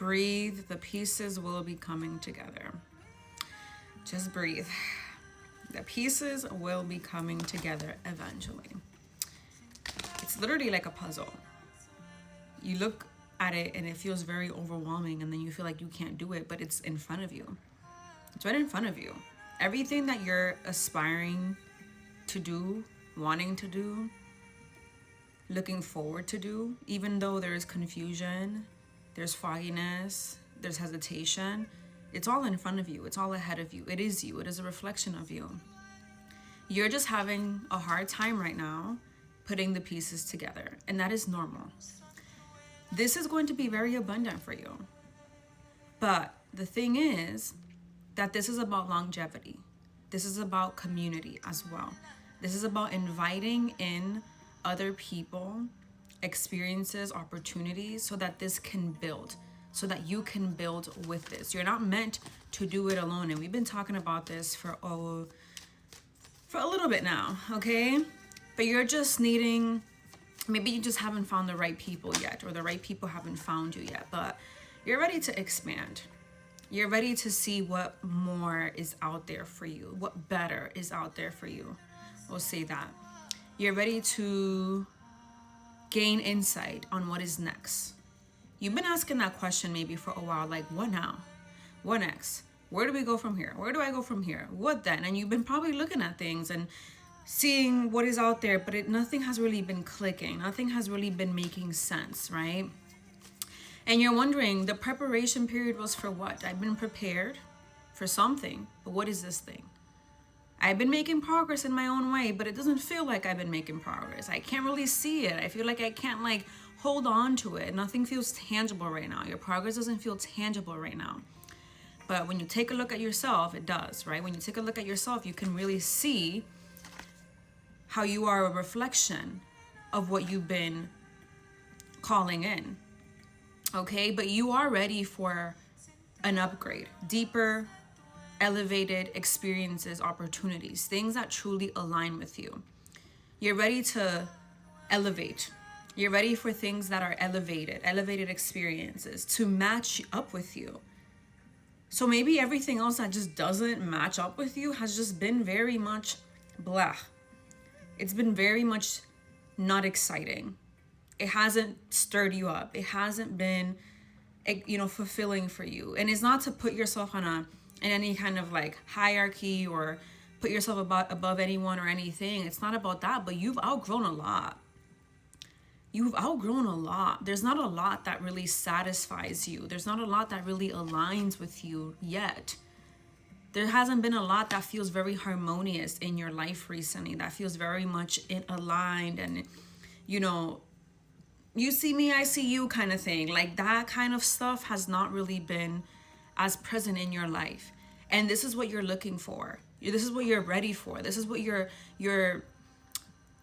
breathe. The pieces will be coming together. Just breathe. The pieces will be coming together eventually. It's literally like a puzzle. You look at it and it feels very overwhelming, and then you feel like you can't do it, but it's in front of you. It's right in front of you. Everything that you're aspiring to do, wanting to do, looking forward to do, even though there's confusion, there's fogginess, there's hesitation, it's all in front of you. It's all ahead of you. It is you. It is a reflection of you. You're just having a hard time right now putting the pieces together, and that is normal. This is going to be very abundant for you. But the thing is that this is about longevity. This is about community as well. This is about inviting in other people, experiences, opportunities, so that this can build, so that you can build with this. You're not meant to do it alone. And we've been talking about this for a little bit now, okay? But you're just needing, maybe you just haven't found the right people yet, or the right people haven't found you yet, but you're ready to expand. You're ready to see what more is out there for you, what better is out there for you. We'll say that. You're ready to gain insight on what is next. You've been asking that question maybe for a while, like, what now? What next? Where do we go from here? Where do I go from here? What then? And you've been probably looking at things and seeing what is out there, but nothing has really been clicking. Nothing has really been making sense, right? And you're wondering, the preparation period was for what? I've been prepared for something, but what is this thing? I've been making progress in my own way, but it doesn't feel like I've been making progress. I can't really see it. I feel like I can't hold on to it. Nothing feels tangible right now. Your progress doesn't feel tangible right now. But when you take a look at yourself, it does, right? When you take a look at yourself, you can really see how you are a reflection of what you've been calling in. Okay, but you are ready for an upgrade, deeper, elevated experiences, opportunities, things that truly align with you. You're ready to elevate. You're ready for things that are elevated experiences to match up with you. So maybe everything else that just doesn't match up with you has just been very much blah. It's been very much not exciting. It hasn't stirred you up. It hasn't been, fulfilling for you. And it's not to put yourself in any kind of hierarchy or put yourself above anyone or anything. It's not about that, but you've outgrown a lot. You've outgrown a lot. There's not a lot that really satisfies you. There's not a lot that really aligns with you yet. There hasn't been a lot that feels very harmonious in your life recently, that feels very much aligned and, you see me, I see you kind of thing. That kind of stuff has not really been as present in your life. And this is what you're looking for. This is what you're ready for. This is what you're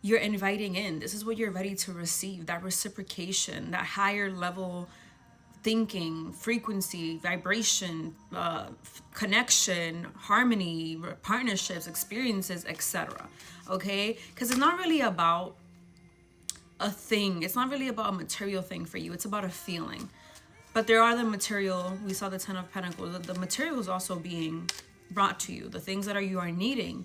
inviting in. This is what you're ready to receive, that reciprocation, that higher level thinking, frequency, vibration, connection, harmony, partnerships, experiences, etc. Okay? Because it's not really about a thing. It's not really about a material thing for you. It's about a feeling. But there are the material. We saw the 10 of Pentacles. The material is also being brought to you. The things that you are needing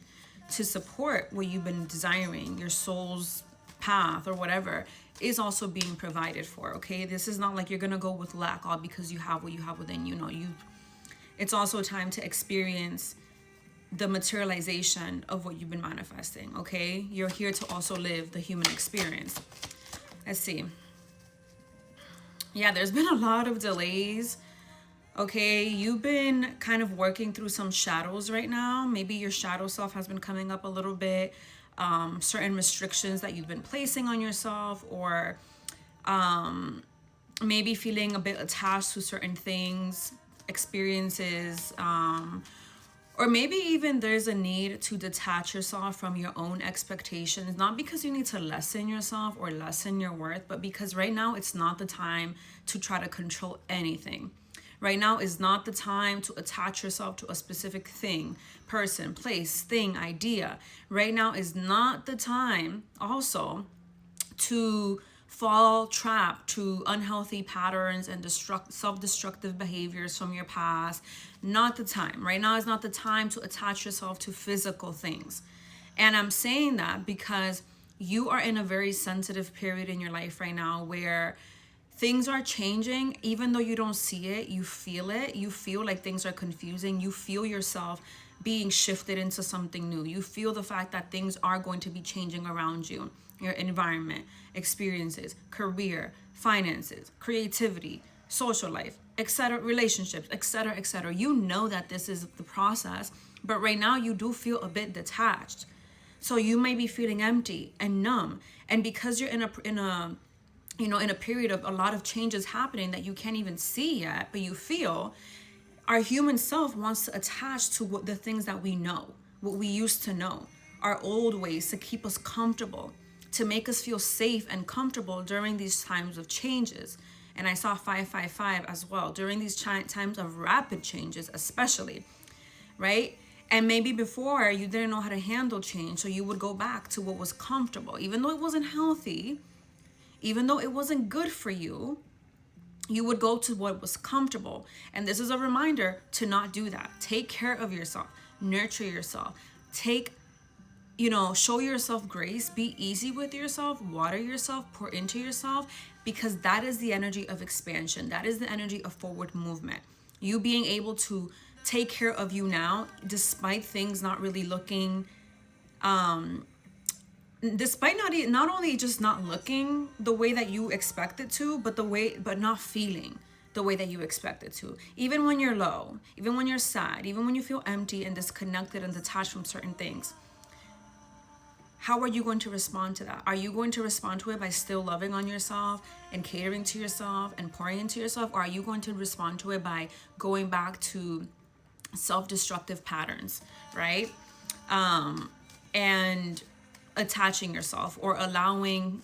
to support what you've been desiring, your soul's path or whatever, is also being provided for. Okay, this is not like you're gonna go with lack all because you have what you have within you. It's also time to experience the materialization of what you've been manifesting. Okay, you're here to also live the human experience. Let's see. Yeah, there's been a lot of delays. Okay, you've been kind of working through some shadows right now. Maybe your shadow self has been coming up a little bit. Certain restrictions that you've been placing on yourself, or maybe feeling a bit attached to certain things, experiences, or maybe even there's a need to detach yourself from your own expectations, not because you need to lessen yourself or lessen your worth, but because right now it's not the time to try to control anything. Right now is not the time to attach yourself to a specific thing, person, place, thing, idea. Right now is not the time also to fall trap to unhealthy patterns and self-destructive behaviors from your past. Not the time. Right now is not the time to attach yourself to physical things. And I'm saying that because you are in a very sensitive period in your life right now where things are changing. Even though you don't see it, you feel it. You feel like things are confusing. You feel yourself being shifted into something new. You feel the fact that things are going to be changing around you, your environment, experiences, career, finances, creativity, social life, etc., relationships, etc., etc. You know that this is the process, but right now you do feel a bit detached. So you may be feeling empty and numb, and because you're in a period of a lot of changes happening that you can't even see yet, but you feel, our human self wants to attach to what the things that we know, what we used to know, our old ways to keep us comfortable, to make us feel safe and comfortable during these times of changes. And I saw 555 as well, during these times of rapid changes, especially, right? And maybe before you didn't know how to handle change, so you would go back to what was comfortable, even though it wasn't healthy, even though it wasn't good for you. You would go to what was comfortable. And this is a reminder to not do that. Take care of yourself, nurture yourself, show yourself grace, be easy with yourself, water yourself, pour into yourself, because that is the energy of expansion. That is the energy of forward movement. You being able to take care of you now, despite things not really looking, despite not only just not looking the way that you expect it to, but not feeling the way that you expect it to. Even when you're low, even when you're sad, even when you feel empty and disconnected and detached from certain things. How are you going to respond to that? Are you going to respond to it by still loving on yourself and catering to yourself and pouring into yourself? Or are you going to respond to it by going back to self-destructive patterns, right? And attaching yourself, or allowing,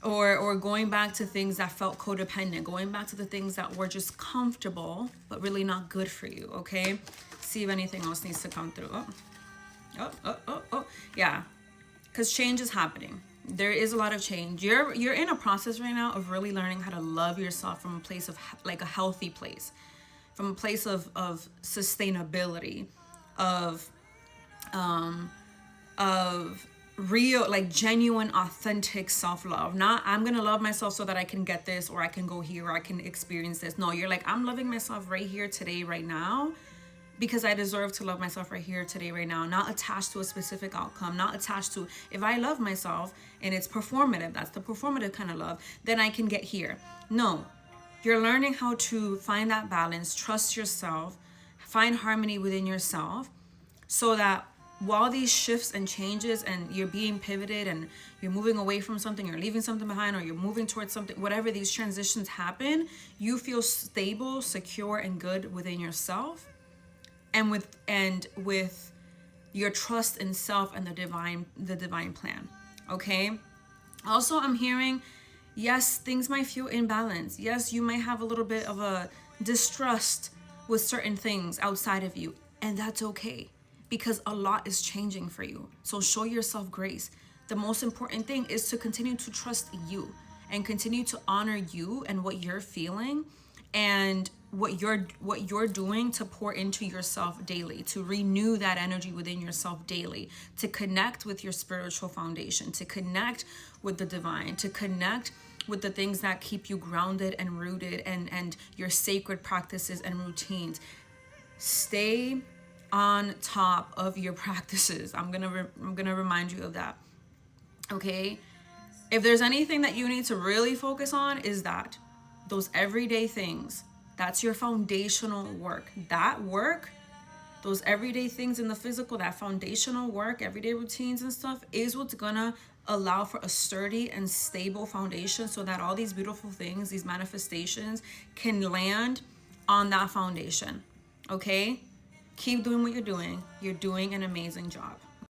or going back to things that felt codependent, going back to the things that were just comfortable but really not good for you. Okay, see if anything else needs to come through. Yeah, because change is happening. There is a lot of change. You're in a process right now of really learning how to love yourself from a place of like a healthy place, from a place of sustainability, of real, like genuine, authentic self-love. Not, I'm gonna love myself so that I can get this, or I can go here, or I can experience this. No, you're like, I'm loving myself right here today, right now, because I deserve to love myself right here today, right now. Not attached to a specific outcome, not attached to, if I love myself and it's performative, that's the performative kind of love, then I can get here. No, you're learning how to find that balance, trust yourself, find harmony within yourself, so that while these shifts and changes and you're being pivoted and you're moving away from something, you're leaving something behind, or you're moving towards something, whatever these transitions happen, you feel stable, secure, and good within yourself, and with your trust in self and the divine plan. Okay. Also, I'm hearing, yes, things might feel imbalanced. Yes, you might have a little bit of a distrust with certain things outside of you, and that's okay, because a lot is changing for you. So show yourself grace. The most important thing is to continue to trust you and continue to honor you and what you're feeling and what you're doing to pour into yourself daily, to renew that energy within yourself daily, to connect with your spiritual foundation, to connect with the divine, to connect with the things that keep you grounded and rooted, and your sacred practices and routines. Stay on top of your practices. I'm gonna remind you of that. Okay, if there's anything that you need to really focus on, is that those everyday things. That's your foundational work. That work, those everyday things in the physical, that foundational work, everyday routines and stuff, is what's gonna allow for a sturdy and stable foundation, so that all these beautiful things, these manifestations, can land on that foundation. Okay, keep doing what you're doing. You're doing an amazing job.